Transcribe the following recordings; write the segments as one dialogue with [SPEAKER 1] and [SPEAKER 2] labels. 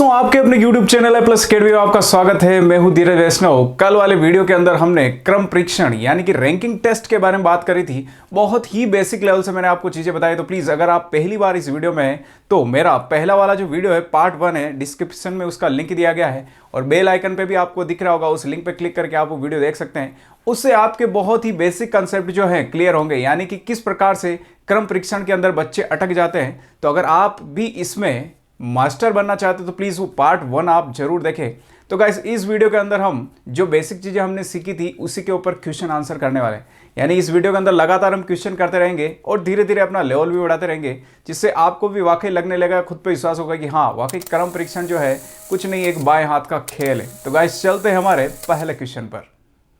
[SPEAKER 1] दोस्तों आपके अपने YouTube चैनल है प्लस अकेडमी में आपका स्वागत है। मैं हूं धीरज वैष्णव। कल वाले वीडियो के अंदर हमने क्रम परीक्षण यानी कि रैंकिंग टेस्ट के बारे में बात करी थी। बहुत ही बेसिक लेवल से मैंने आपको चीजें बताई। तो प्लीज अगर आप पहली बार इस वीडियो में हैं तो मेरा पहला वाला जो वीडियो है पार्ट 1 है, डिस्क्रिप्शन में उसका लिंक दिया गया है और बेल आइकन पे भी आपको दिख रहा होगा, उस लिंक पे क्लिक करके आप वो वीडियो देख सकते हैं। उससे आपके बहुत ही बेसिक कंसेप्ट जो है क्लियर होंगे, यानी कि किस प्रकार से क्रम परीक्षण के अंदर बच्चे अटक जाते हैं। तो अगर आप भी इसमें मास्टर बनना चाहते हो तो प्लीज़ वो पार्ट 1 आप जरूर देखें। तो गाइस इस वीडियो के अंदर हम जो बेसिक चीज़ें हमने सीखी थी उसी के ऊपर क्वेश्चन आंसर करने वाले हैं। यानी इस वीडियो के अंदर लगातार हम क्वेश्चन करते रहेंगे और धीरे धीरे अपना लेवल भी बढ़ाते रहेंगे, जिससे आपको भी वाकई लगने लगेगा, खुद पे विश्वास होगा कि हाँ वाकई क्रम परीक्षण जो है कुछ नहीं एक बाएं हाथ का खेल है। तो गाइस चलते हैं हमारे पहले क्वेश्चन पर।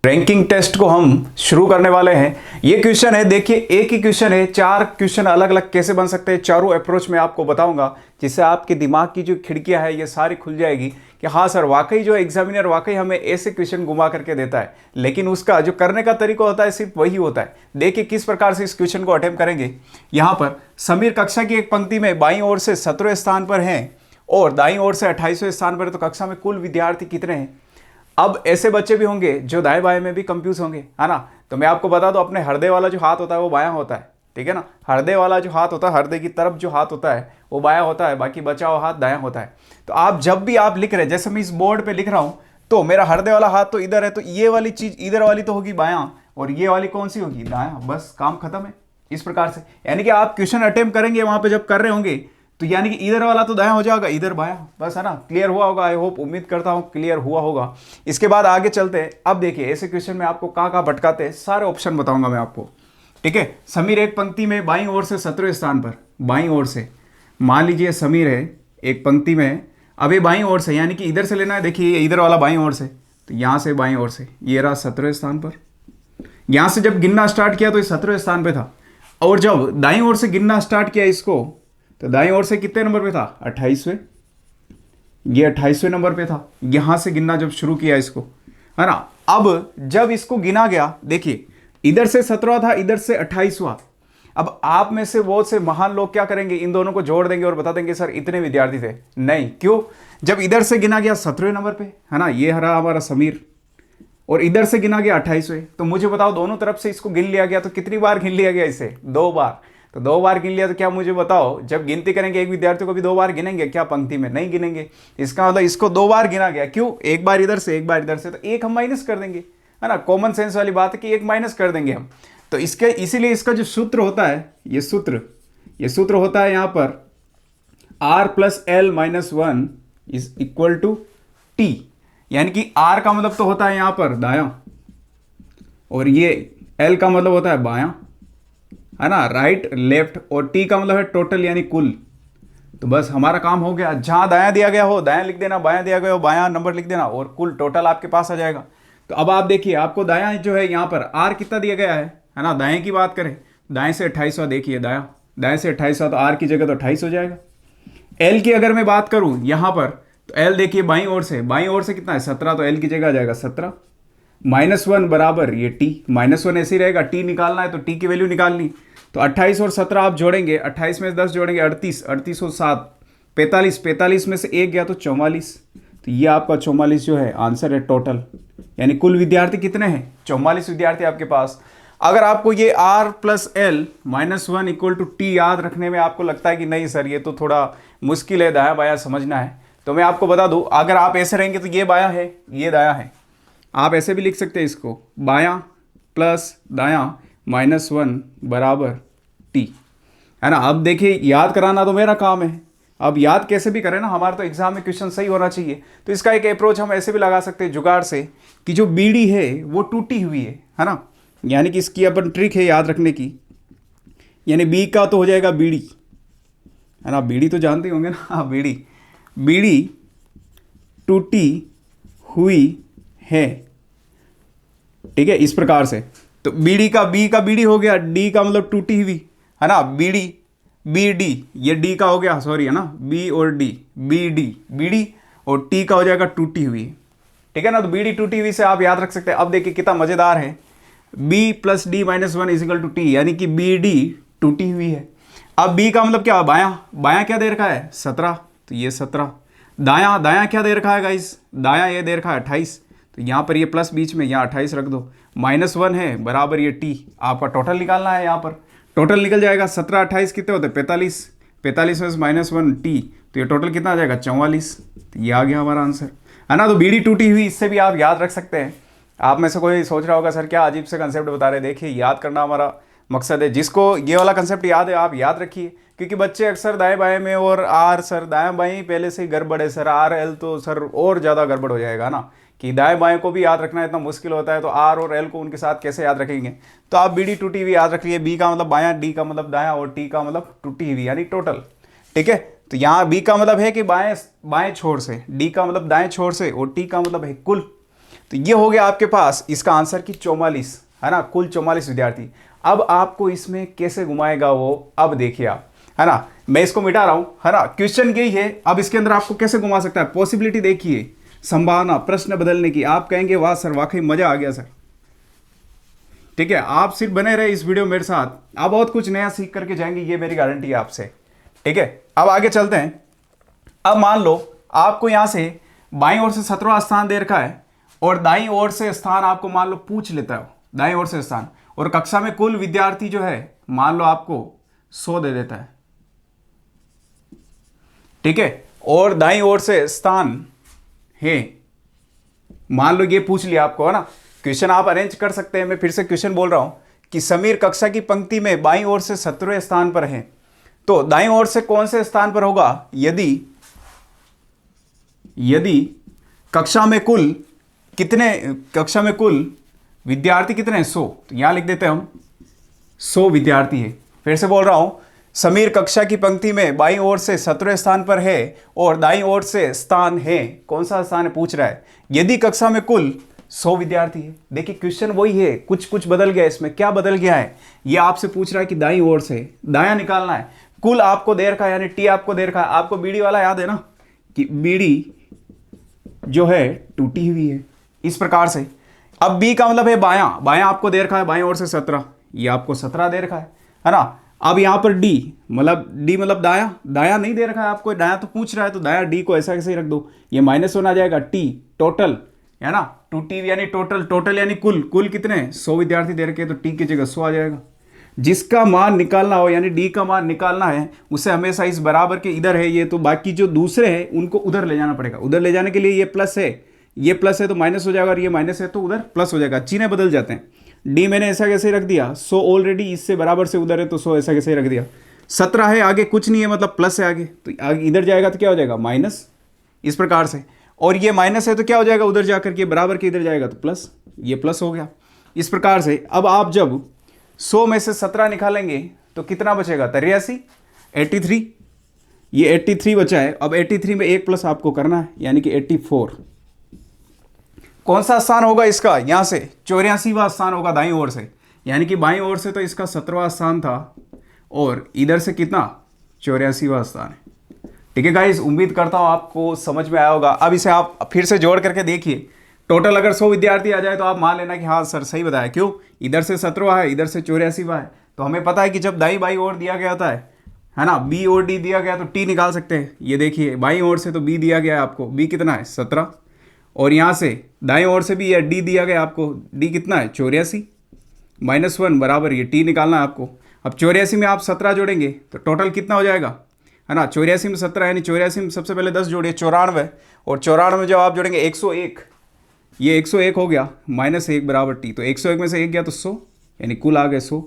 [SPEAKER 1] रैंकिंग टेस्ट को हम शुरू करने वाले हैं। ये क्वेश्चन है, देखिए एक ही क्वेश्चन है, 4 क्वेश्चन अलग अलग कैसे बन सकते हैं, चारों अप्रोच में आपको बताऊंगा, जिससे आपके दिमाग की जो खिड़कियां है ये सारी खुल जाएगी कि हाँ सर वाकई जो एग्जामिनर वाकई हमें ऐसे क्वेश्चन घुमा करके देता है, लेकिन उसका जो करने का तरीका होता है सिर्फ वही होता है। देखिए किस प्रकार से इस क्वेश्चन को अटेम्प्ट करेंगे। यहाँ पर समीर कक्षा की एक पंक्ति में बाईं ओर से 17वें स्थान पर हैं और दाईं ओर से 28वें स्थान पर है। तो कक्षा में कुल विद्यार्थी कितने हैं। अब ऐसे बच्चे भी होंगे जो दाएं बाएं में भी कंफ्यूज होंगे, है ना। तो मैं आपको बता दूं, अपने हृदय वाला जो हाथ होता है वो बायां होता है, ठीक है ना। हृदय वाला जो हाथ होता है, हृदय की तरफ जो हाथ होता है वो बायां होता है, बाकी बचा हुआ हाथ दायां होता है। तो आप जब भी आप लिख रहे हैं, जैसे मैं इस बोर्ड पे लिख रहा हूं तो मेरा हृदय वाला हाथ तो इधर है, तो ये वाली चीज इधर वाली तो होगी बायां और ये वाली कौन सी होगी दायां। बस काम खत्म है। इस प्रकार से यानी कि आप क्वेश्चन अटेम्प्ट करेंगे वहां पे जब कर रहे होंगे तो यानी कि इधर वाला तो दायां हो जाएगा, इधर बायां, बस, है ना। क्लियर हुआ होगा, आई होप, उम्मीद करता हूं क्लियर हुआ होगा। इसके बाद आगे चलते हैं। अब देखिए ऐसे क्वेश्चन में आपको कहाँ कहाँ भटकाते हैं, सारे ऑप्शन बताऊंगा मैं आपको, ठीक है। समीर एक पंक्ति में बाईं ओर से 17वें स्थान पर, बाईं ओर से मान लीजिए समीर है एक पंक्ति में, अब ये बाईं ओर से यानी कि इधर से लेना है। देखिए इधर वाला बाईं ओर से, तो यहाँ से बाईं ओर से ये रहा 17वें स्थान पर। यहाँ से जब गिनना स्टार्ट किया तो ये 17वें स्थान पर था, और जब दाईं ओर से गिनना स्टार्ट किया इसको तो दाईं ओर से कितने नंबर पे था, 28वें। ये 28वें नंबर पे था यहां से गिनना जब शुरू किया इसको, है ना। अब जब इसको गिना गया, देखिए इधर से 17वां था, इधर से 28वां। अब आप में से बहुत से महान लोग क्या करेंगे, इन दोनों को जोड़ देंगे और बता देंगे सर इतने विद्यार्थी थे। नहीं, क्यों, जब इधर से गिना गया 17वें नंबर पे, है ना, ये हरा हमारा समीर, और इधर से गिना गया 28वें। तो मुझे बताओ दोनों तरफ से इसको गिन लिया गया तो कितनी बार गिन लिया गया इसे, 2 बार। तो 2 बार गिन लिया तो क्या मुझे बताओ, जब गिनती करेंगे एक विद्यार्थी को भी 2 बार गिनेंगे क्या पंक्ति में, नहीं गिनेंगे। इसका मतलब इसको 2 बार गिना गया, क्यों, एक बार इधर से एक बार इधर से, तो एक हम माइनस कर देंगे, है ना। कॉमन सेंस वाली बात है कि एक माइनस कर देंगे हम। तो इसके इसीलिए इसका जो सूत्र होता है, ये सूत्र होता है यहाँ पर r + l - 1 = t, यानी कि r का मतलब तो होता है यहाँ पर दायां और ये l का मतलब होता है बायां, है ना, राइट लेफ्ट, और टी का मतलब है टोटल यानी कुल। तो बस हमारा काम हो गया, जहां दायां दिया गया हो दायां लिख देना, बायां दिया गया हो बायां नंबर लिख देना, और कुल टोटल आपके पास आ जाएगा। तो अब आप देखिए आपको दायां जो है यहाँ पर आर कितना दिया गया है ना। दाएं की बात करें, दाएं से 28वां, देखिए दाएं से 28वां, तो आर की जगह तो 28 हो जाएगा। एल की अगर मैं बात करूं यहाँ पर, तो एल देखिए बाईं ओर से कितना है 17, तो एल की जगह आ जाएगा 17 -1 बराबर ये टी, -1 ऐसे ही रहेगा, टी निकालना है तो टी की वैल्यू निकालनी। तो 28 और 17 आप जोड़ेंगे, 28 में 10 जोड़ेंगे 38, 38 और 7 45, 45 में से 1 गया तो 44। तो ये आपका 44 जो है आंसर है टोटल, यानी कुल विद्यार्थी कितने हैं, 44 विद्यार्थी आपके पास। अगर आपको ये r + l - 1 = t याद रखने में आपको लगता है कि नहीं सर ये तो थोड़ा मुश्किल है, दायां बायां समझना है, तो मैं आपको बता दूं, अगर आप ऐसे रहेंगे तो ये बायां है ये दायां है, आप ऐसे भी लिख सकते हैं इसको, बायां प्लस दायां -1 बराबर t, है ना। अब देखिए याद कराना तो मेरा काम है, अब याद कैसे भी करें ना, हमारा तो एग्जाम में क्वेश्चन सही होना चाहिए। तो इसका एक अप्रोच हम ऐसे भी लगा सकते हैं जुगाड़ से कि जो बीड़ी है वो टूटी हुई है ना, यानी कि इसकी अपन ट्रिक है याद रखने की, यानी बी का तो हो जाएगा बीड़ी, है ना, बीड़ी तो जानते होंगे ना, हाँ बीड़ी टूटी हुई है, ठीक है, इस प्रकार से। तो बीड़ी का बी का बीड़ी हो गया, डी का मतलब टूटी हुई, है ना, बीड़ी बी डी, ये डी का हो गया, सॉरी, है ना, बी और डी, बी डी बीड़ी, और टी का हो जाएगा टूटी हुई, ठीक है ना। तो बीड़ी टूटी हुई से आप याद रख सकते हैं। अब देखिए कितना मजेदार है, b + d - 1 = t, यानी कि बी डी टूटी हुई है। अब b का मतलब क्या, बायां क्या दे रखा है 17, तो ये 17, दायां दायां क्या दे रखा है गाइस, दायां ये दे रखा है 28, तो यहाँ पर ये प्लस बीच में, यहाँ 28 रख दो, -1 है बराबर ये टी, आपका टोटल निकालना है। यहाँ पर टोटल निकल जाएगा 17 28 कितने होते हैं 45, 45 में -1 टी, तो ये टोटल कितना आ जाएगा 44, तो ये आ गया हमारा आंसर, है ना। तो बीडी टूटी हुई, इससे भी आप याद रख सकते हैं। आप में से कोई सोच रहा होगा सर क्या अजीब से कंसेप्ट बता रहे, देखिए याद करना हमारा मकसद है। जिसको ये वाला कंसेप्ट याद है आप याद रखिए, क्योंकि बच्चे अक्सर दाएं बाएं में और आर सर दाएं बाएं पहले से ही गड़बड़ है सर, आर एल तो सर और ज़्यादा गड़बड़ हो जाएगा ना, कि दाएं बाएं को भी याद रखना इतना मुश्किल होता है, तो आर और एल को उनके साथ कैसे याद रखेंगे। तो आप बीडी टूटी हुई याद रखिए, बी का मतलब बायां, डी का मतलब दायां और टी का मतलब टूटी हुई यानी टोटल, ठीक है। तो यहाँ बी का मतलब है कि बाएं बाएं छोर से, डी का मतलब दाएं छोर से और टी का मतलब है कुल। तो ये हो गया आपके पास इसका आंसर की 44, है ना, कुल 44 विद्यार्थी। अब आपको इसमें कैसे घुमाएगा वो अब देखिए आप, है ना, मैं इसको मिटा रहा हूं, है ना, क्वेश्चन यही है। अब इसके अंदर आपको कैसे घुमा सकता है, पॉसिबिलिटी देखिए, संभावना प्रश्न बदलने की। आप कहेंगे वाह सर वाकई मजा आ गया सर, ठीक है। आप सिर्फ बने रहे इस वीडियो मेरे साथ, आप बहुत कुछ नया सीख करके जाएंगे, ये मेरी गारंटी है आपसे, ठीक है। अब आगे चलते हैं। अब मान लो आपको यहां से बाईं ओर से 17वां स्थान दे रखा है और दाईं ओर से स्थान आपको मान लो पूछ लेता है, दाईं ओर से स्थान, और कक्षा में कुल विद्यार्थी जो है मान लो आपको 100 दे देता है, ठीक है, और दाईं ओर से स्थान है, मान लो ये पूछ लिया आपको, है ना। क्वेश्चन आप अरेंज कर सकते हैं, मैं फिर से क्वेश्चन बोल रहा हूं कि समीर कक्षा की पंक्ति में बाईं ओर से 17वें स्थान पर है, तो दाईं ओर से कौन से स्थान पर होगा, यदि कक्षा में कुल कितने, कक्षा में कुल विद्यार्थी कितने हैं 100, तो यहां लिख देते हैं हम 100 विद्यार्थी है। फिर से बोल रहा हूं, समीर कक्षा की पंक्ति में बाईं ओर से 17वें स्थान पर है और दाईं ओर से स्थान है, कौन सा स्थान है पूछ रहा है, यदि कक्षा में कुल 100 विद्यार्थी है। देखिए क्वेश्चन वही है, कुछ कुछ बदल गया, इसमें क्या बदल गया है, ये आपसे पूछ रहा है कि दाईं ओर से दायां निकालना है, कुल आपको दे रखा है यानी टी आपको दे रखा है। आपको बीडी वाला याद है ना कि बीडी जो है टूटी हुई है, इस प्रकार से। अब बी का मतलब है बायां, बायां आपको दे रखा है बाईं ओर से 17, ये आपको 17 दे रखा है ना। अब यहां पर डी मतलब दायां, दायां नहीं दे रखा है आपको, दायां तो पूछ रहा है, तो दायां डी को ऐसा कैसे ही रख दो, ये -1 आ जाएगा, टी टोटल, है ना, टूटी यानी टोटल, टोटल यानी कुल, कुल कितने 100 विद्यार्थी दे रखे हैं, तो टी की जगह 100 आ जाएगा। जिसका मान निकालना हो यानी डी का मान निकालना है, उसे हमेशा इस बराबर के इधर है ये, तो बाकी जो दूसरे हैं उनको उधर ले जाना पड़ेगा। उधर ले जाने के लिए ये प्लस है, ये प्लस है तो माइनस हो जाएगा, और ये माइनस है तो उधर प्लस हो जाएगा, चिन्ह बदल जाते हैं। डी मैंने ऐसा कैसे रख दिया, 100 ऑलरेडी इससे बराबर से उधर है तो 100 ऐसा कैसे रख दिया, 17 है आगे कुछ नहीं है मतलब प्लस है आगे, तो आगे इधर जाएगा तो क्या हो जाएगा माइनस, इस प्रकार से। और ये माइनस है तो क्या हो जाएगा, उधर जाकर के बराबर के इधर जाएगा तो प्लस, ये प्लस हो गया इस प्रकार से। अब आप जब 100 में से 17 निकालेंगे तो कितना बचेगा, 83, 83, ये 83 बचा है। अब 83 में एक प्लस आपको करना है यानी कि 84। कौन सा स्थान होगा इसका, यहां से 84वां स्थान होगा दाईं ओर से, यानी कि बाईं ओर से तो इसका 17वां स्थान था और इधर से कितना 84वां स्थान है, ठीक है गाइस। उम्मीद करता हूं आपको समझ में आया होगा। अब इसे आप फिर से जोड़ करके देखिए, टोटल अगर 100 विद्यार्थी आ जाए तो आप मान लेना कि हाँ सर सही बताया, क्यों, इधर से 17वां है, इधर से 84वां है, तो हमें पता है कि जब दाईं बाईं ओर दिया गया होता है ना, बी और डी दिया गया तो टी निकाल सकते हैं। ये देखिए बाईं ओर से तो बी दिया गया है आपको, बी कितना है 17, और यहाँ से दाईं ओर से भी ये डी दिया गया आपको, डी कितना है 84, -1 बराबर ये टी निकालना है आपको। अब 84 में आप 17 जोड़ेंगे तो टोटल कितना हो जाएगा, है ना, 84 में 17 यानी 84 में सबसे पहले 10 जोड़िए 94, और 94 में जब आप जोड़ेंगे 101, ये 101 हो गया, -1 बराबर टी, तो 101 में से 1 गया तो 100 यानी कुल आ गए 100।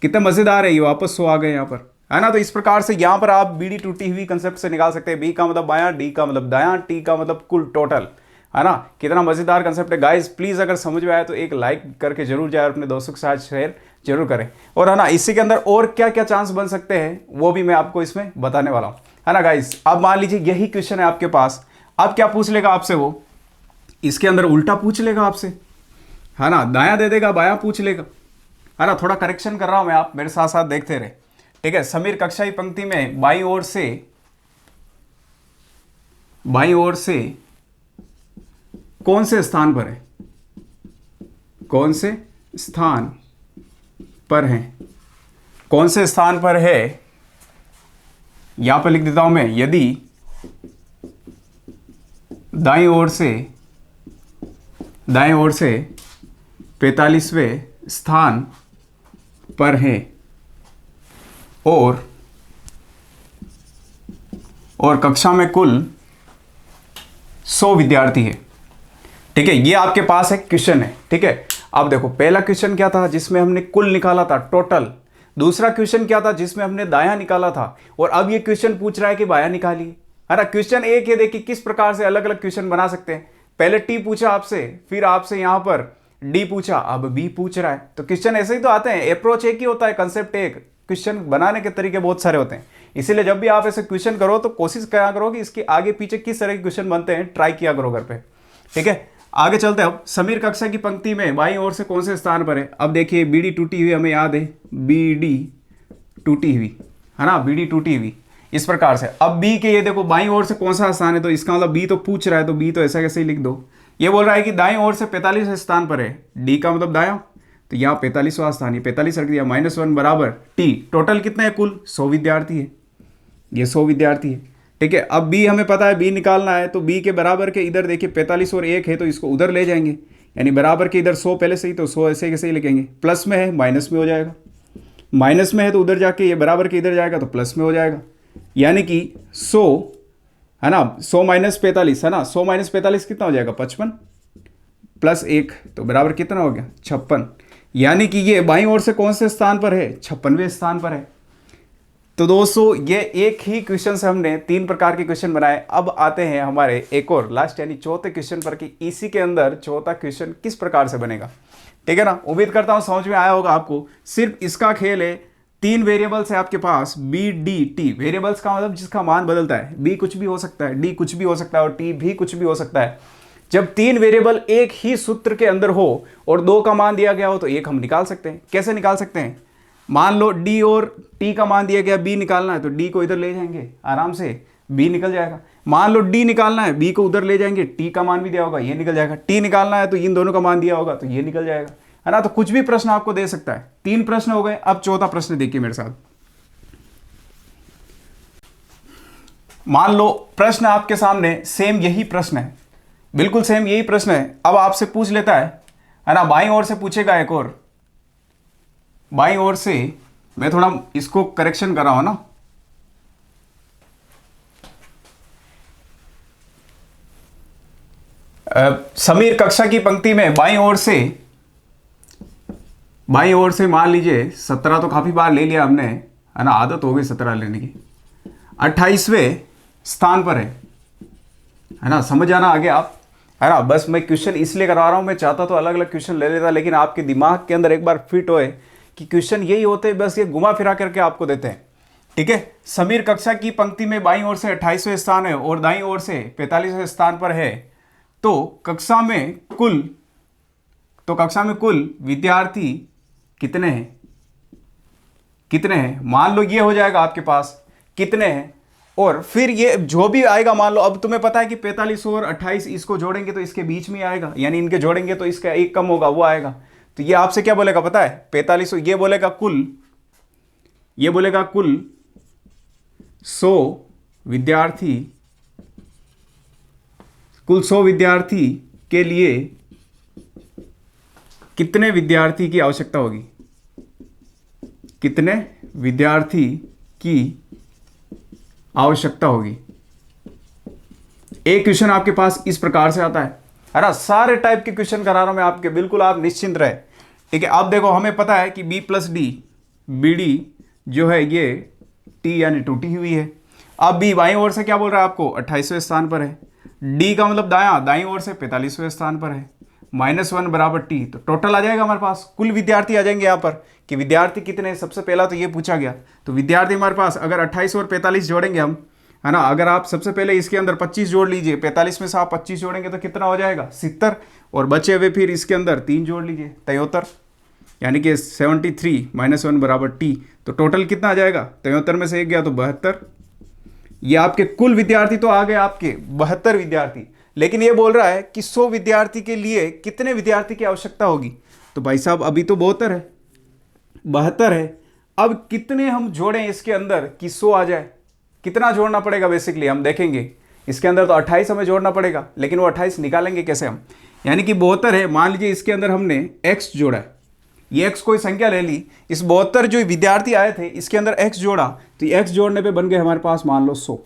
[SPEAKER 1] कितना मज़ेदार है ये, वापस 100 आ गए यहाँ पर, है ना। तो इस प्रकार से यहाँ पर आप बीडी टूटी हुई कंसेप्ट से निकाल सकते हैं, बी का मतलब बायां, डी का मतलब दायां, टी का मतलब कुल टोटल, है ना। कितना मज़ेदार कंसेप्ट है गाइस। प्लीज़ अगर समझ में आया तो एक लाइक करके जरूर जाए, अपने दोस्तों के साथ शेयर जरूर करें, और है ना इसी के अंदर और क्या क्या चांस बन सकते हैं वो भी मैं आपको इसमें बताने वाला हूँ, है ना गाइस। अब मान लीजिए यही क्वेश्चन है आपके पास, अब क्या पूछ लेगा आपसे वो, इसके अंदर उल्टा पूछ लेगा आपसे, है ना, दायां दे देगा बायां पूछ लेगा, है ना। थोड़ा करेक्शन कर रहा हूं मैं, आप मेरे साथ साथ देखते रहे, ठीक है। समीर कक्षा की पंक्ति में बाईं ओर से कौन से स्थान पर है, कौन से स्थान पर है, कौन से स्थान पर है, यहां पर लिख देता हूं मैं, यदि दाईं ओर से 45वें स्थान पर है और कक्षा में कुल 100 विद्यार्थी है। ठीक है, ये आपके पास एक क्वेश्चन है। ठीक है, अब देखो पहला क्वेश्चन क्या था जिसमें हमने कुल निकाला था टोटल, दूसरा क्वेश्चन क्या था जिसमें हमने दायां निकाला था, और अब ये क्वेश्चन पूछ रहा है कि बायां निकालिए, है ना। क्वेश्चन एक है, देखिए किस प्रकार से अलग अलग क्वेश्चन बना सकते हैं। पहले टी पूछा आपसे, फिर आपसे यहां पर डी पूछा, अब बी पूछ रहा है। तो क्वेश्चन ऐसे ही तो आते हैं, अप्रोच एक ही होता है, कंसेप्ट एक, क्वेश्चन बनाने के तरीके बहुत सारे होते हैं। इसीलिए जब भी आप ऐसे क्वेश्चन करो तो कोशिश करा करो कि इसके आगे पीछे किस तरह के क्वेश्चन बनते हैं, ट्राई किया करो घर पे। ठीक है, आगे चलते हैं। अब समीर कक्षा की पंक्ति में बाईं ओर से कौन से स्थान पर है। अब देखिए बीडी टूटी हुई, हमें याद है बीडी टूटी हुई, है ना, बीडी टूटी हुई इस प्रकार से। अब बी के ये देखो बाईं ओर से कौन सा स्थान है, तो इसका मतलब बी तो पूछ रहा है, तो बी तो ऐसा कैसे ही लिख दो। ये बोल रहा है कि दाईं ओर से 45वें स्थान पर है, डी का मतलब दायां, तो यहाँ 45वां स्थान, ये 45 रख दिया, -1 बराबर टी। टोटल कितने हैं, कुल 100 विद्यार्थी है, ये 100 विद्यार्थी है। ठीक है, अब बी हमें पता है, बी निकालना है, तो बी के बराबर के इधर देखिए 45 और 1 है, तो इसको उधर ले जाएंगे, यानी बराबर के इधर 100 पहले से ही, तो 100 ऐसे कैसे ही लिखेंगे, प्लस में है माइनस में हो जाएगा, माइनस में है तो उधर जाके ये बराबर के इधर जाएगा तो प्लस में हो जाएगा, यानी कि 100 है ना, 100 - 45 है ना, 100 - 45 कितना हो जाएगा 55 प्लस 1 तो बराबर कितना हो गया 56, यानी कि ये बाईं ओर से कौन से स्थान पर है, 56वें स्थान पर है। तो दोस्तों ये एक ही क्वेश्चन से हमने 3 प्रकार के क्वेश्चन बनाए। अब आते हैं हमारे एक और लास्ट यानी चौथे क्वेश्चन पर कि इसी के अंदर चौथा क्वेश्चन किस प्रकार से बनेगा। ठीक है ना, उम्मीद करता हूं समझ में आया होगा आपको। सिर्फ इसका खेल है, 3 वेरिएबल्स है आपके पास, बी डी टी। वेरिएबल्स का मतलब जिसका मान बदलता है, बी कुछ भी हो सकता है, डी कुछ भी हो सकता है और टी भी कुछ भी हो सकता है। जब 3 वेरिएबल एक ही सूत्र के अंदर हो और 2 का मान दिया गया हो तो एक हम निकाल सकते हैं। कैसे निकाल सकते हैं, मान लो डी और टी का मान दिया गया, बी निकालना है तो डी को इधर ले जाएंगे, आराम से बी निकल जाएगा। मान लो डी निकालना है, बी को उधर ले जाएंगे, टी का मान भी दिया होगा, ये निकल जाएगा। टी निकालना है तो इन दोनों का मान दिया होगा तो ये निकल जाएगा, है ना। तो कुछ भी प्रश्न आपको दे सकता है। 3 प्रश्न हो गए, अब चौथा प्रश्न देखिए मेरे साथ। मान लो प्रश्न आपके सामने सेम यही प्रश्न है, बिल्कुल सेम यही प्रश्न है। अब आपसे पूछ लेता है ना, बाईं ओर से पूछेगा एक और, बाईं ओर से मैं थोड़ा इसको करेक्शन कर रहा हूं ना, समीर कक्षा की पंक्ति में बाईं ओर से मान लीजिए 17 तो काफी बार ले लिया हमने, है ना, आदत हो गई 17 लेने की। 28वें स्थान पर है ना, समझ आना आगे आप, है ना। बस मैं क्वेश्चन इसलिए करवा रहा हूं, मैं चाहता तो अलग अलग क्वेश्चन ले लेता, लेकिन आपके दिमाग के अंदर एक बार फिट होए कि क्वेश्चन यही होते हैं, बस ये घुमा फिरा करके आपको देते हैं। ठीक है, समीर कक्षा की पंक्ति में बाईं ओर से 28वें स्थान है और दाईं ओर से 45वें स्थान पर है, तो कक्षा में कुल विद्यार्थी कितने हैं, मान लो ये हो जाएगा आपके पास कितने हैं, और फिर ये जो भी आएगा, मान लो अब तुम्हें पता है कि 45 और 28 इसको जोड़ेंगे तो इसके बीच में आएगा, यानी इनके जोड़ेंगे तो इसका एक कम होगा, वो आएगा। तो ये आपसे क्या बोलेगा पता है, 45, ये बोलेगा कुल 100 विद्यार्थी के लिए कितने विद्यार्थी की आवश्यकता होगी, कितने विद्यार्थी की आवश्यकता होगी। एक क्वेश्चन आपके पास इस प्रकार से आता है ना। सारे टाइप के क्वेश्चन करा रहा हूं मैं आपके, बिल्कुल आप निश्चिंत रहे। ठीक है, अब देखो हमें पता है कि b + d BD जो है ये t यानी टूटी हुई है। अब b बाईं ओर से क्या बोल रहा है आपको, 28वें स्थान पर है। d का मतलब दाईं ओर से 45वें स्थान पर है, -1 बराबर t। तो टोटल आ जाएगा हमारे पास, कुल विद्यार्थी आ जाएंगे यहाँ पर कि विद्यार्थी कितने, सबसे पहला तो ये पूछा गया। तो विद्यार्थी हमारे पास अगर 28 और 45 जोड़ेंगे हम, है ना, अगर आप सबसे पहले इसके अंदर 25 जोड़ लीजिए, 45 में से आप 25 जोड़ेंगे तो कितना हो जाएगा 70, और बचे हुए फिर इसके अंदर 3 जोड़ लीजिए 73, यानी कि 73 -1 बराबर t। तो टोटल कितना आ जाएगा, 73 में से 1 गया तो 72। ये आपके कुल विद्यार्थी तो आ गए आपके 72 विद्यार्थी, लेकिन ये बोल रहा है कि 100 विद्यार्थी के लिए कितने विद्यार्थी की आवश्यकता होगी। तो भाई साहब अभी तो 72 है, अब कितने हम जोड़ें इसके अंदर कि 100 आ जाए, कितना जोड़ना पड़ेगा बेसिकली हम देखेंगे। इसके अंदर तो 28 हमें जोड़ना पड़ेगा, लेकिन वो 28 निकालेंगे कैसे हम? यानी कि 72 है, मान लीजिए इसके अंदर हमने x जोड़ा है, ये x कोई संख्या ले ली, इस 72 जो विद्यार्थी आए थे इसके अंदर x जोड़ा, तो x जोड़ने पे बन गए हमारे पास मान लो 100।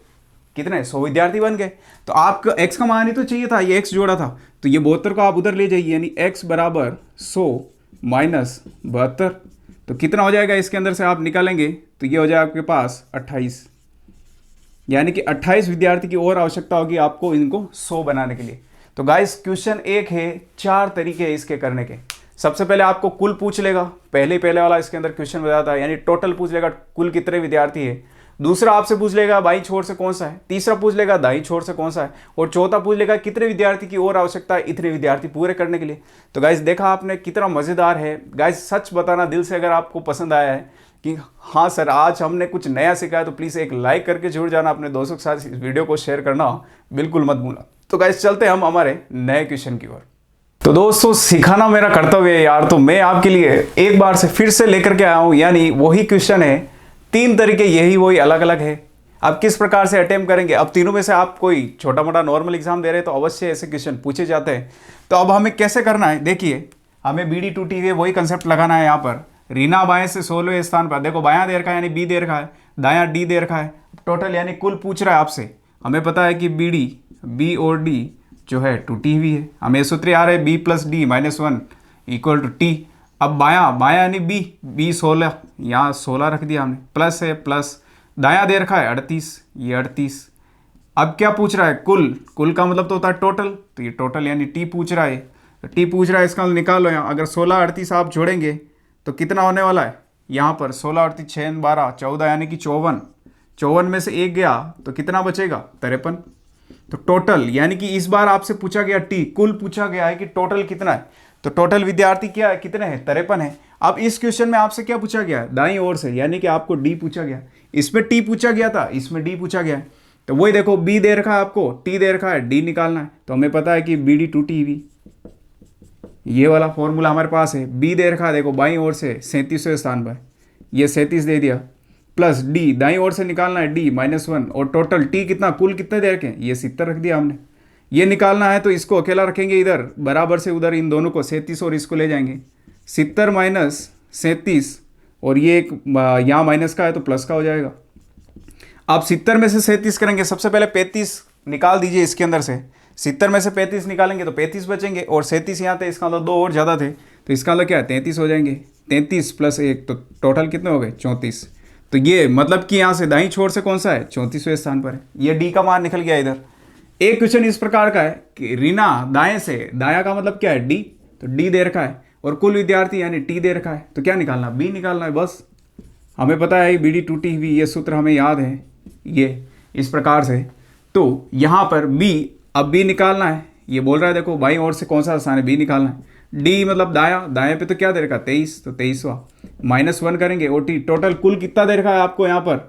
[SPEAKER 1] कितने? 100 विद्यार्थी बन गए। तो आपको x का मान ही तो चाहिए था, ये x जोड़ा था, तो ये 72 को आप उधर ले जाइए, यानी x बराबर 100 माइनस 72, तो कितना हो जाएगा इसके अंदर से आप निकालेंगे तो ये हो जाएगा आपके पास 28, यानी कि 28 विद्यार्थी की और आवश्यकता होगी आपको इनको 100 बनाने के लिए। तो गाइस क्वेश्चन एक है, 4 तरीके हैं इसके करने के। सबसे पहले आपको कुल पूछ लेगा, पहले वाला इसके अंदर क्वेश्चन बताता है, यानी टोटल पूछ लेगा कुल कितने विद्यार्थी है। दूसरा आपसे पूछ लेगा बाईं छोर से कौन सा है, तीसरा पूछ लेगा दाईं छोर से कौन सा है, और चौथा पूछ लेगा कितने विद्यार्थी की और आवश्यकता है इतने विद्यार्थी पूरे करने के लिए। तो गाइस देखा आपने कितना मज़ेदार है। गाइस सच बताना दिल से, अगर आपको पसंद आया है कि हाँ सर आज हमने कुछ नया सीखा है, तो प्लीज़ एक लाइक करके जुड़ जाना, अपने दोस्तों के साथ इस वीडियो को शेयर करना बिल्कुल मत भूलना। तो गाइस चलते हैं हम हमारे नए क्वेश्चन की ओर। तो दोस्तों सिखाना मेरा कर्तव्य है यार, तो मैं आपके लिए एक बार से फिर से लेकर के आया हूँ, यानी वही क्वेश्चन है, 3 तरीके यही वही अलग अलग है। आप किस प्रकार से अटेम्प्ट करेंगे? अब तीनों में से आप कोई छोटा मोटा नॉर्मल एग्जाम दे रहे हैं तो अवश्य ऐसे क्वेश्चन पूछे जाते हैं। तो अब हमें कैसे करना है, देखिए हमें BD2T वही कंसेप्ट लगाना है। यहाँ पर रीना बाएं से 16वें स्थान पर, देखो बायां दे रखा है यानी B दे रखा है, दायां D दे रखा है, टोटल यानी कुल पूछ रहा है आपसे। हमें पता है कि B और D जो है 2T भी है, हमें सूत्र आ रहे हैं B + D - 1 = T। अब बायां यानी B 16, यहाँ 16 रख दिया हमने, प्लस है प्लस, दायां दे रखा है 38, ये 38। अब क्या पूछ रहा है? कुल का मतलब तो होता है टोटल, तो ये टोटल यानी T पूछ रहा है, तो T पूछ रहा है, इसका निकाल लो। यहाँ अगर 16 38 आप जोड़ेंगे तो कितना होने वाला है? यहाँ पर 16 38 6 12 14, यानी कि 54 में से एक गया तो कितना बचेगा? 53। तो टोटल यानी कि इस बार आपसे पूछा गया T, कुल पूछा गया है कि टोटल कितना है, तो टोटल विद्यार्थी क्या है, कितने हैं? 53 है। अब इस क्वेश्चन में आपसे क्या पूछा गया है? दाईं ओर से, यानी कि आपको D पूछा गया, इसमें T पूछा गया था, इसमें D पूछा गया है। तो वही देखो B दे रखा है आपको, T दे रखा है, D निकालना है। तो हमें पता है कि BD2T भी, ये वाला फॉर्मूला हमारे पास है। B दे रखा है देखो बाईं ओर से 37वें स्थान पर, ये 37 दे दिया, प्लस D दाईं ओर से निकालना है D -1, और टोटल T कितना, कुल कितने दे रखे हैं? ये 70 रख दिया हमने। ये निकालना है तो इसको अकेला रखेंगे इधर, बराबर से उधर इन दोनों को 37 और इसको ले जाएंगे, 70 - 37, और ये एक यहाँ माइनस का है तो प्लस का हो जाएगा। आप 70 में से 37 करेंगे, सबसे पहले 35 निकाल दीजिए इसके अंदर से, 70 में से 35 निकालेंगे तो 35 बचेंगे, और 37 यहाँ थे, इसका मतलब 2 और ज़्यादा थे, तो इसका मतलब क्या है? 33 हो जाएंगे। 33 + 1 तो टोटल कितने हो गए? 34। तो ये मतलब कि यहाँ से दाईं छोर से कौन सा है? 34वें स्थान पर है। ये D का मान निकल गया इधर। एक क्वेश्चन इस प्रकार का है कि रीना दाएं से, दाया का मतलब क्या है? D, तो D दे रखा है, और कुल विद्यार्थी यानी T दे रखा है, तो क्या निकालना? B निकालना है बस। हमें पता है BD2T भी, ये सूत्र हमें याद है, ये इस प्रकार से। तो यहाँ पर B, अब B निकालना है, ये बोल रहा है देखो बाईं ओर से कौन सा स्थान है, B निकालना है। D मतलब दाएं पे तो क्या दे रखा? 23, तो 23वां -1 करेंगे, और T टोटल कुल कितना दे रखा है आपको? यहाँ पर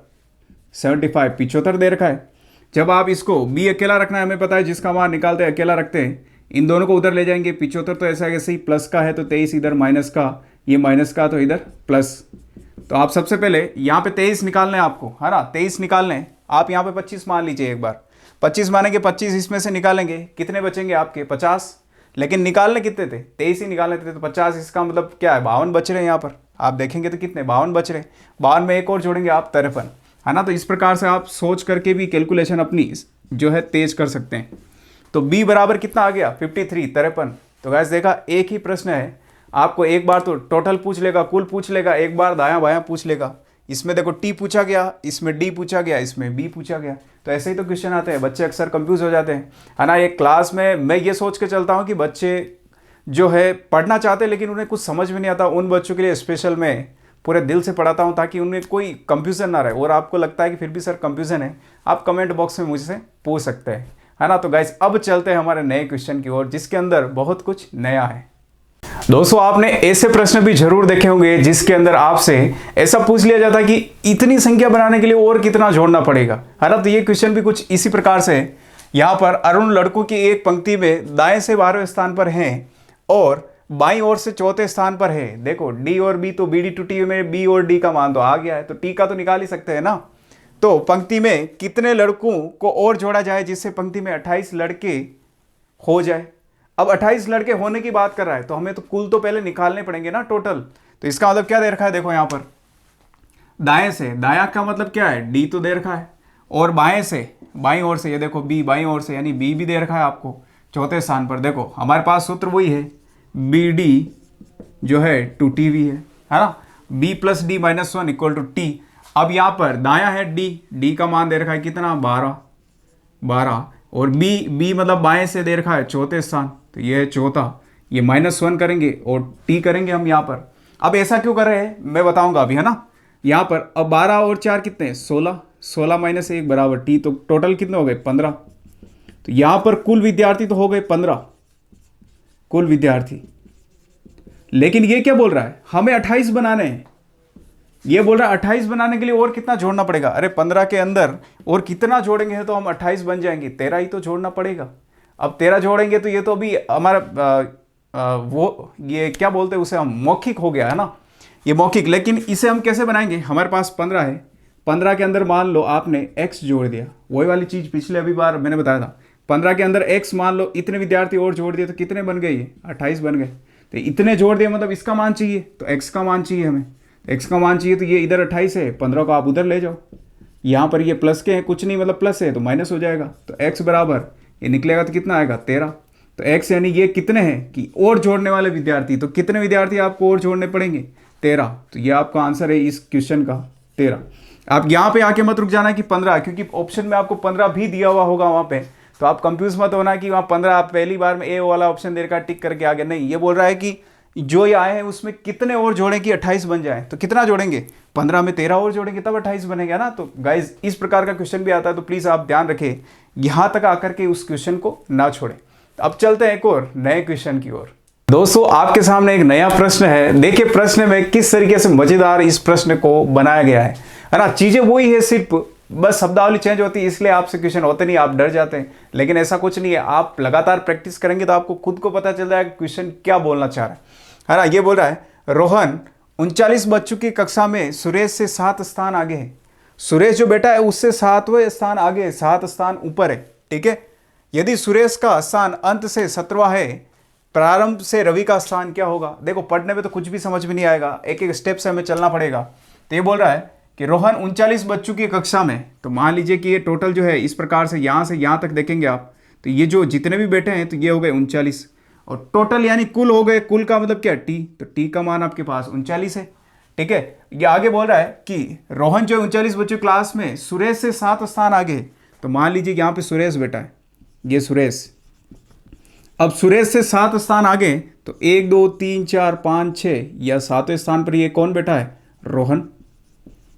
[SPEAKER 1] 75 75 दे रखा है। जब आप इसको B अकेला रखना है, हमें पता है जिसका मान निकालते हैं अकेला रखते हैं, इन दोनों को उधर ले जाएंगे। 75 तो ऐसा ऐसे ही, प्लस का है तो 23 इधर माइनस का, ये माइनस का तो इधर प्लस। तो आप सबसे पहले यहाँ पे 23 निकालने हैं आपको, है ना, 23 निकालने हैं। आप यहाँ पे 25 मान लीजिए, एक बार 25 मानेंगे, 25 इसमें से निकालेंगे, कितने बचेंगे आपके? 50। लेकिन निकालने कितने थे? 23 ही निकालने थे, तो 50, इसका मतलब क्या है? 52 बच रहे हैं यहाँ पर। आप देखेंगे तो कितने? 52 बच रहे हैं। 52 में एक और जोड़ेंगे आप, 53, है ना। तो इस प्रकार से आप सोच करके भी कैलकुलेशन अपनी जो है तेज कर सकते हैं। तो B बराबर कितना आ गया? 53, 53। तो गैस देखा, एक ही प्रश्न है, आपको एक बार तो टोटल पूछ लेगा, कुल पूछ लेगा, एक बार दायां बायां पूछ लेगा। इसमें देखो T पूछा गया, इसमें D पूछा गया, इसमें B पूछा गया। तो ऐसे ही तो क्वेश्चन आते हैं, बच्चे अक्सर कंफ्यूज हो जाते हैं, है ना। एक क्लास में मैं ये सोच के चलता हूँ कि बच्चे जो है पढ़ना चाहते हैं लेकिन उन्हें कुछ समझ में नहीं आता, उन बच्चों के लिए स्पेशल मैं पूरे दिल से पढ़ाता हूँ ताकि उन्हें कोई कंफ्यूजन ना रहे। और आपको लगता है कि फिर भी सर कंफ्यूजन है, आप कमेंट बॉक्स में मुझसे पूछ सकते हैं, है ना। तो गाइस अब चलते हैं हमारे नए क्वेश्चन की ओर, जिसके अंदर बहुत कुछ नया है। दोस्तों आपने ऐसे प्रश्न भी जरूर देखे होंगे जिसके अंदर आपसे ऐसा पूछ लिया जाता है कि इतनी संख्या बनाने के लिए और कितना जोड़ना पड़ेगा, है ना। तो ये क्वेश्चन भी कुछ इसी प्रकार से है। यहाँ पर अरुण लड़कों की एक पंक्ति में दाएं से 12वें स्थान पर हैं और बाईं ओर से 4थे स्थान पर है। देखो D और B, तो BD2T में B और D का मान तो आ गया है, तो T का तो निकाल ही सकते हैं ना। तो पंक्ति में कितने लड़कों को और जोड़ा जाए जिससे पंक्ति में 28 लड़के हो जाए। अब 28 लड़के होने की बात कर रहा है तो हमें तो कुल तो पहले निकालने पड़ेंगे ना टोटल। तो इसका मतलब क्या दे रखा है, देखो यहां पर दाएं से, दाया का मतलब क्या है, डी तो दे रखा है, और बाएं से, बाईं ओर से, ये देखो बी बाईं ओर से, यानी बी भी दे रखा है आपको चौथे स्थान पर। देखो हमारे पास सूत्र वही है, बी डी जो है टू टी वी है ना, B plus D minus one equal to T. अब यहाँ पर दाया है डी, डी का मान दे रखा है कितना, 12, और बी मतलब बाएं से दे रखा है चौथे स्थान, तो ये है चौथा, ये -1 करेंगे और टी करेंगे हम यहाँ पर। अब ऐसा क्यों कर रहे हैं मैं बताऊंगा अभी, है ना। यहाँ पर अब 12 और 4 कितने हैं, 16, 16 - 1 बराबर टी, तो टोटल कितने हो गए 15। तो यहाँ पर कुल विद्यार्थी तो हो गए 15 कुल विद्यार्थी, लेकिन ये क्या बोल रहा है, हमें 28 बनाने हैं। ये बोल रहा है 28 बनाने के लिए और कितना जोड़ना पड़ेगा। अरे 15 के अंदर और कितना जोड़ेंगे तो हम 28 बन जाएंगे, 13 ही तो जोड़ना पड़ेगा। अब 13 जोड़ेंगे तो ये तो अभी हमारा वो ये क्या बोलते हैं उसे, हम मौखिक हो गया है ना, ये मौखिक। लेकिन इसे हम कैसे बनाएंगे, हमारे पास 15 है, 15 के अंदर मान लो आपने x जोड़ दिया, वही वाली चीज़ पिछले अभी बार मैंने बताया था। 15 के अंदर x मान लो, इतने विद्यार्थी और जोड़ दिए तो कितने बन गए, ये 28 बन गए। तो इतने जोड़ दिए मतलब इसका मान चाहिए, तो x का मान चाहिए हमें, x का मान चाहिए तो ये इधर 28 है, 15 को आप उधर ले जाओ, यहाँ पर ये प्लस के हैं कुछ नहीं, मतलब प्लस है तो माइनस हो जाएगा, तो x बराबर ये निकलेगा तो कितना आएगा 13। तो x यानी ये कितने हैं कि और जोड़ने वाले विद्यार्थी, तो कितने विद्यार्थी आपको और जोड़ने पड़ेंगे 13। तो ये आपका आंसर है इस क्वेश्चन का 13। आप यहाँ पे आके मत रुक जाना कि 15, क्योंकि ऑप्शन में आपको 15 भी दिया हुआ होगा वहाँ पे, तो आप कंफ्यूज मत होना कि वहाँ 15 आप पहली बार में ए वाला ऑप्शन दे रखा टिक करके आगे, नहीं, ये बोल रहा है कि जो ये आए हैं उसमें कितने और जोड़ें कि 28 बन जाए। तो कितना जोड़ेंगे, 15 में 13 और जोड़ेंगे तब 28 बनेगा ना। तो गाइज इस प्रकार का क्वेश्चन भी आता है, तो प्लीज़ आप ध्यान रखें, यहाँ तक आकर के उस क्वेश्चन को ना छोड़ें। अब चलते हैं एक और नए क्वेश्चन की ओर। दोस्तों आपके सामने एक नया प्रश्न है, देखिए प्रश्न में किस तरीके से मजेदार इस प्रश्न को बनाया गया है ना। चीजें वही है, सिर्फ बस शब्दावली चेंज होती है, इसलिए आपसे क्वेश्चन होते नहीं, आप डर जाते हैं, लेकिन ऐसा कुछ नहीं है। आप लगातार प्रैक्टिस करेंगे तो आपको खुद को पता चल जाएगा क्वेश्चन क्या बोलना चाह रहा है ना। ये बोल रहा है, रोहन 39 बच्चों की कक्षा में सुरेश से 7 स्थान आगे है। सुरेश जो बेटा है उससे 7वें स्थान आगे है, 7 स्थान ऊपर है, ठीक है। यदि सुरेश का स्थान अंत से 17वां है, प्रारंभ से रवि का स्थान क्या होगा। देखो पढ़ने में तो कुछ भी समझ में नहीं आएगा, एक एक स्टेप से हमें चलना पड़ेगा। तो ये बोल रहा है कि रोहन 39 बच्चों की कक्षा में, तो मान लीजिए कि ये टोटल जो है इस प्रकार से यहाँ तक देखेंगे आप, तो ये जो जितने भी बेटे हैं तो ये हो गए 39, और टोटल यानी कुल हो गए, कुल का मतलब क्या, टी, तो टी का मान आपके पास 39 है, ठीक है। ये आगे बोल रहा है कि रोहन जो 39 बच्चों क्लास में सुरेश से 7 स्थान आगे, तो मान लीजिए यहाँ पे सुरेश बेटा है, ये सुरेश। अब सुरेश से 7 स्थान आगे, तो 1 2 3 4 5 6 या 7वें स्थान पर ये कौन बैठा है, रोहन।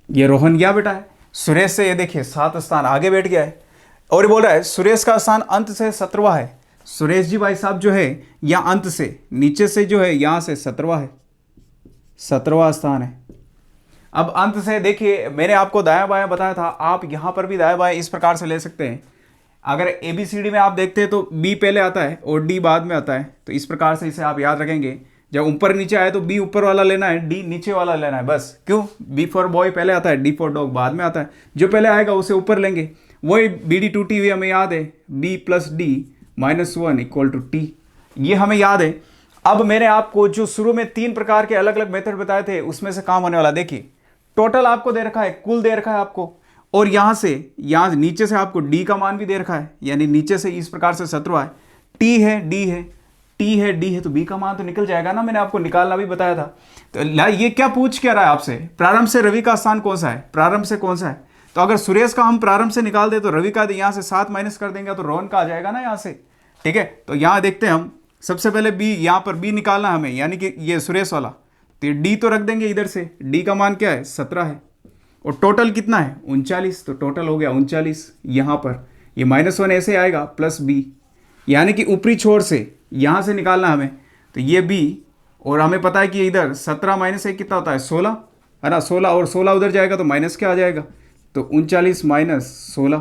[SPEAKER 1] ये रोहन क्या बेटा है, सुरेश से ये देखिए 7 स्थान आगे बैठ गया है। और ये बोल रहा है सुरेश का स्थान अंत से 17वां है। सुरेश जी भाई साहब जो है यहाँ अंत से, नीचे से जो है यहाँ से 17वां है, 17वां स्थान है। अब अंत से देखिए, मैंने आपको दायां बायां बताया था, आप यहाँ पर भी दायां बायां इस प्रकार से ले सकते हैं। अगर ABCD में आप देखते हैं तो B पहले आता है और D बाद में आता है, तो इस प्रकार से इसे आप याद रखेंगे। जब ऊपर नीचे आए तो B ऊपर वाला लेना है, D नीचे वाला लेना है, बस। क्यों, B फॉर बॉय पहले आता है, D फॉर डॉग बाद में आता है, जो पहले आएगा उसे ऊपर लेंगे। वही BD2T हमें याद है, B + D - 1 = T, ये हमें याद है। अब मैंने आपको जो शुरू में 3 प्रकार के अलग अलग मेथड बताए थे उसमें से काम होने वाला, देखिए टोटल आपको दे रखा है, कुल दे रखा है आपको, और यहाँ से यहाँ नीचे से आपको D का मान भी दे रखा है, यानी नीचे से इस प्रकार से 17 है, T है, D है, T है, D है, तो B का मान तो निकल जाएगा ना, मैंने आपको निकालना भी बताया था। तो ये क्या पूछ क्या रहा है आपसे, प्रारंभ से रवि का स्थान कौन सा है, प्रारंभ से कौन सा है। तो अगर सुरेश का हम प्रारंभ से निकाल दे तो रवि का यहाँ से 7 माइनस कर देंगे तो रोहन का आ जाएगा ना यहाँ से, ठीक है। तो यहाँ देखते हैं हम, सबसे पहले B, यहाँ पर B निकालना हमें, यानी कि ये सुरेश वाला, तो D तो रख देंगे इधर से, D का मान क्या है 17 है, और टोटल कितना है 39, तो टोटल हो गया 39। यहाँ पर ये -1 ऐसे आएगा प्लस B, यानी कि ऊपरी छोर से यहाँ से निकालना हमें, तो ये B, और हमें पता है कि इधर 17 - 1 कितना होता है 16, है ना, 16, और 16 उधर जाएगा तो माइनस क्या आ जाएगा, तो 39 - 16,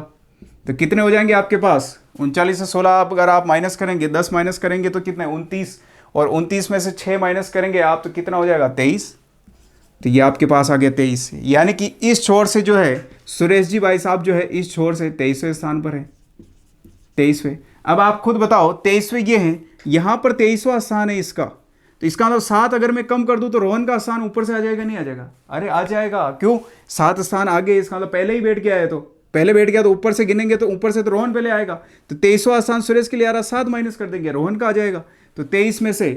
[SPEAKER 1] तो कितने हो जाएंगे आपके पास 39 से 16 अगर आप माइनस करेंगे, 10 माइनस करेंगे तो कितने 29, और 29 में से 6 माइनस करेंगे आप तो कितना हो जाएगा 23, तो ये आपके पास आ गया 23, यानी कि इस छोर से जो है सुरेश जी भाई साहब जो है इस छोर से 23वें स्थान पर है, 23वें। अब आप खुद बताओ 23वें ये है, यहाँ पर 23वां स्थान है इसका, तो इसका मतलब 7 अगर मैं कम कर दूं तो रोहन का स्थान ऊपर से आ जाएगा नहीं आ जाएगा? अरे आ जाएगा, क्यों? 7 स्थान आगे, इसका मतलब पहले ही बैठ गया है, तो पहले बैठ गया तो ऊपर से गिनेंगे तो ऊपर से तो रोहन पहले आएगा, तो 23वां स्थान सुरेश के लिए आ रहा, 7 माइनस कर देंगे रोहन का आ जाएगा। तो 23 में से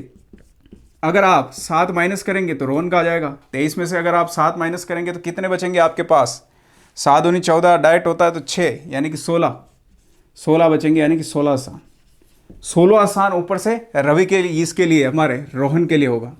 [SPEAKER 1] अगर आप 7 माइनस करेंगे तो रोहन का आ जाएगा। 23 में से अगर आप 7 माइनस करेंगे तो कितने बचेंगे आपके पास? 7 दूनी 14, डायरेक्ट होता है तो 6 यानी कि 16 बचेंगे, यानी कि 16 स्थान। 16 स्थान ऊपर से रवि के लिए, इसके लिए हमारे रोहन के लिए होगा।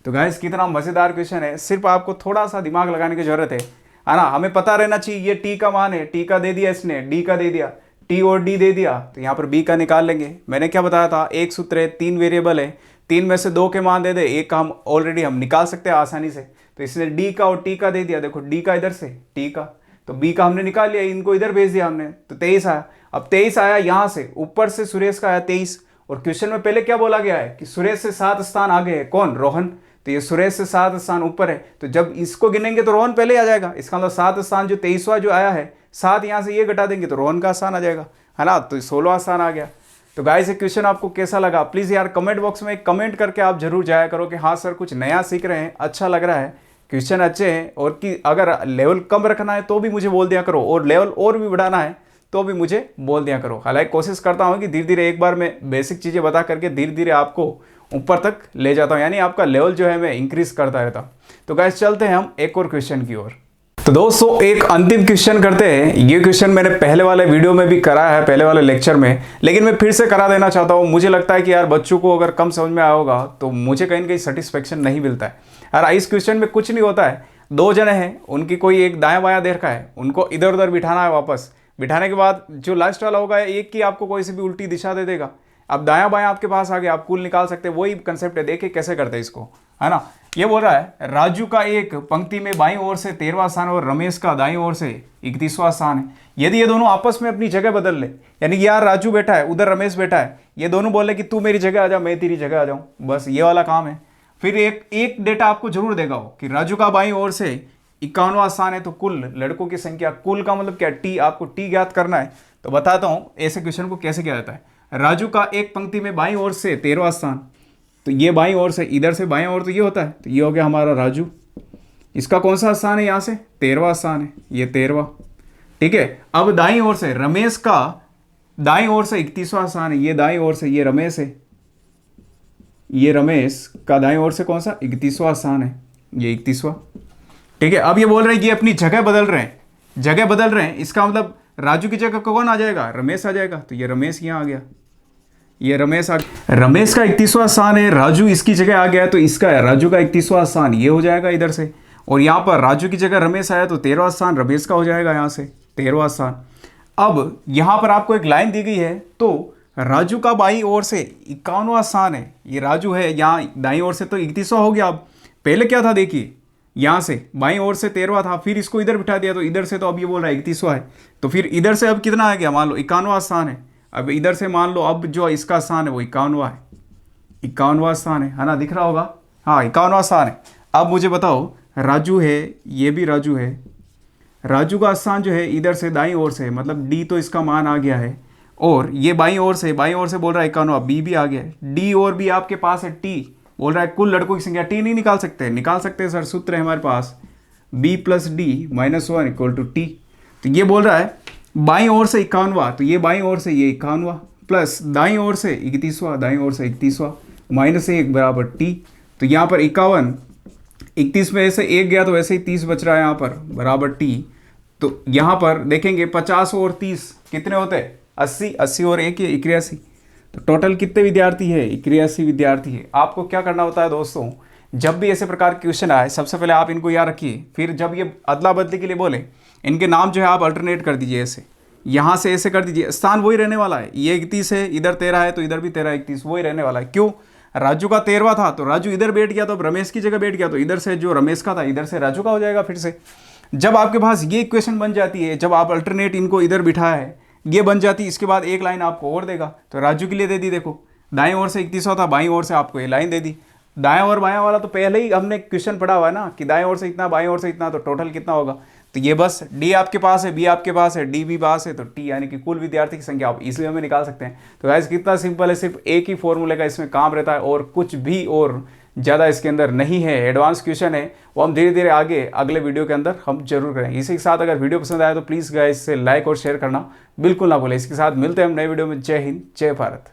[SPEAKER 1] तो गाइस कितना मज़ेदार क्वेश्चन है, सिर्फ आपको थोड़ा सा दिमाग लगाने की जरूरत है ना। हमें पता रहना चाहिए ये टी का मान है, टी का दे दिया इसने, डी का दे दिया, टी और डी दे दिया, तो यहाँ पर बी का निकाल लेंगे। मैंने क्या बताया था, एक सूत्र है, 3 वेरिएबल है, 3 में से 2 के मान दे दे, एक का हम ऑलरेडी हम निकाल सकते हैं आसानी से। तो इसने डी का और टी का दे दिया, देखो डी का इधर से, टी का, तो बी का हमने निकाल लिया, इनको इधर भेज दिया हमने, तो 23 आया। अब 23 आया यहाँ से, ऊपर से सुरेश का आया 23, और क्वेश्चन में पहले क्या बोला गया है कि सुरेश से 7 स्थान आगे है कौन? रोहन। तो ये सुरेश से 7 स्थान ऊपर है, तो जब इसको गिनेंगे तो रोहन पहले आ जाएगा। इसका मतलब 7 स्थान जो 23वां जो आया है, 7 यहाँ से ये घटा देंगे तो रोहन का स्थान आ जाएगा, है ना। तो 16वां स्थान आ गया। तो गाइस ये क्वेश्चन आपको कैसा लगा? प्लीज़ यार कमेंट बॉक्स में कमेंट करके आप जरूर जाया करो कि हाँ सर कुछ नया सीख रहे हैं, अच्छा लग रहा है, क्वेश्चन अच्छे हैं, और कि अगर लेवल कम रखना है तो भी मुझे बोल दिया करो, और लेवल और भी बढ़ाना है तो भी मुझे बोल दिया करो। हालांकि कोशिश करता हूँ कि धीरे धीरे एक बार मैं बेसिक चीज़ें बता करके धीरे धीरे आपको ऊपर तक ले जाता हूँ, यानी आपका लेवल जो है मैं इंक्रीज करता रहता हूँ। तो गाइस चलते हैं हम एक और क्वेश्चन की ओर। तो दोस्तों एक अंतिम क्वेश्चन करते हैं। ये क्वेश्चन मैंने पहले वाले वीडियो में भी कराया है, पहले वाले लेक्चर में, लेकिन मैं फिर से करा देना चाहता हूँ। मुझे लगता है कि यार बच्चों को अगर कम समझ में आया होगा तो मुझे कहीं ना कहीं सेटिस्फेक्शन नहीं मिलता है। यार इस क्वेश्चन में कुछ नहीं होता है, 2 जने हैं, उनकी कोई एक दायां बायां दे रखा है, उनको इधर उधर बिठाना है, वापस बिठाने के बाद जो लास्ट वाला होगा एक की आपको कोई सी भी उल्टी दिशा दे देगा। अब दायां बायां आपके पास आ गया, आप कुल निकाल सकते हैं, वही कंसेप्ट है। देखिए कैसे करते हैं इसको, है ना। ये बोल रहा है राजू का एक पंक्ति में बाईं ओर से 13वां स्थान और रमेश का दाईं ओर से 31वां स्थान है। यदि ये दोनों आपस में अपनी जगह बदल ले, यानी कि यार राजू बैठा है, उधर रमेश बैठा है, ये दोनों बोले कि तू मेरी जगह आ जा, मैं तेरी जगह आ जाऊं, बस ये वाला काम है। फिर एक डेटा आपको जरूर देगा वो कि राजू का बाईं ओर से 51वां स्थान है, तो कुल लड़कों की संख्या, कुल का मतलब क्या, टी, आपको टी ज्ञात करना है। तो बताता हूं ऐसे क्वेश्चन को कैसे किया जाता है। राजू का एक पंक्ति में बाईं ओर से 13वां स्थान, तो ये बाईं ओर से, इधर से बाईं ओर तो ये होता है, तो ये हो गया हमारा राजू। इसका कौन सा स्थान है यहाँ से? 13वां स्थान है, ये 13वां, ठीक है। अब दाईं ओर से रमेश का दाईं ओर से 31वां स्थान है, ये दाईं ओर से, ये रमेश है, ये रमेश का दाईं ओर से कौन सा? 31वां स्थान है, ये 31वां, ठीक है। अब ये बोल रहे हैं ये अपनी जगह बदल रहे हैं, जगह बदल रहे हैं, इसका मतलब राजू की जगह कौन आ जाएगा? रमेश आ जाएगा, तो ये रमेश यहाँ आ गया, ये रमेश आ गया। रमेश का 31वां स्थान है, राजू इसकी जगह आ गया, तो इसका राजू का 31वां स्थान ये हो जाएगा इधर से, और यहाँ पर राजू की जगह रमेश आया तो 13वां स्थान रमेश का हो जाएगा, यहाँ से 13वां स्थान। अब यहाँ पर आपको एक लाइन दी गई है, तो राजू का बाईं ओर से 51वां स्थान है, ये राजू है, यहाँ दाईं ओर से तो 31वां हो गया। अब पहले क्या था, देखिए यहाँ से बाईं ओर से 13वां था, फिर इसको इधर बिठा दिया, तो इधर से तो अब ये बोल रहा है 31वां है, तो फिर इधर से अब कितना आ गया? मान लो 51वां स्थान है। अब इधर से मान लो अब जो इसका स्थान है वो 51वां है, 51वां स्थान है ना, दिख रहा होगा, हाँ 51वां स्थान है। अब मुझे बताओ राजू है, ये भी राजू है, राजू का स्थान जो है इधर से दाईं ओर से, मतलब डी तो इसका मान आ गया है, और ये बाईं ओर से बोल रहा है 51वां, बी भी आ गया है, डी और बी आपके पास है, टी बोल रहा है कुल लड़कों की संख्या, टी नहीं निकाल सकते? निकाल सकते हैं सर, सूत्र है हमारे पास, b plus D minus 1 equal to T. तो ये बोल रहा है बाईं ओर से 51वां, तो ये बाईं ओर से ये 51वां, प्लस दाईं ओर से 31वां, दाईं ओर से 31वां, माइनस 1 बराबर टी। तो यहाँ पर 51, 31 में ऐसे 1 गया तो वैसे ही 30 बच रहा है यहाँ पर, बराबर टी। तो यहाँ पर देखेंगे 50 और 30 कितने होते हैं? 80, 80 और 1 ये 81, तो टोटल कितने विद्यार्थी है? 81 विद्यार्थी है। आपको क्या करना होता है दोस्तों, जब भी ऐसे प्रकार के क्वेश्चन आए, सबसे पहले आप इनको याद रखिए, फिर जब ये अदला बदली के लिए बोले, इनके नाम जो है आप अल्टरनेट कर दीजिए, ऐसे यहाँ से ऐसे कर दीजिए, स्थान वही रहने वाला है, ये 31 है, इधर 13 है, तो इधर भी 13, 31 वही रहने वाला है। क्यों? राजू का 13वां था तो राजू इधर बैठ गया, तो अब रमेश की जगह बैठ गया, तो इधर से जो रमेश का था इधर से राजू का हो जाएगा फिर से। जब आपके पास ये इक्वेशन बन जाती है, जब आप अल्टरनेट इनको इधर बिठाया है, ये बन जाती है, इसके बाद एक लाइन आपको और देगा, तो राजू के लिए दे दी, देखो दाएं ओर से 31वां था, बाईं ओर से आपको ये लाइन दे दी। दाएं और बायां वाला तो पहले ही हमने क्वेश्चन पढ़ा हुआ है ना, कि दाएं ओर से इतना, बाएं ओर से इतना, तो टोटल कितना होगा? तो ये बस डी आपके पास है, बी आपके पास है, डी भी पास है, तो टी यानी कि कुल विद्यार्थी की संख्या आप इजीली हमें निकाल सकते हैं। तो गाइस कितना सिंपल है, सिर्फ एक ही फॉर्मूले का इसमें काम रहता है और कुछ भी और ज़्यादा इसके अंदर नहीं है। एडवांस क्वेश्चन है, वो हम धीरे धीरे आगे अगले वीडियो के अंदर हम जरूर करेंगे। इसी के साथ अगर वीडियो पसंद आया तो प्लीज़ गाइस से लाइक और शेयर करना बिल्कुल ना भूलें। इसके साथ मिलते हैं हम नए वीडियो में। जय हिंद, जय भारत।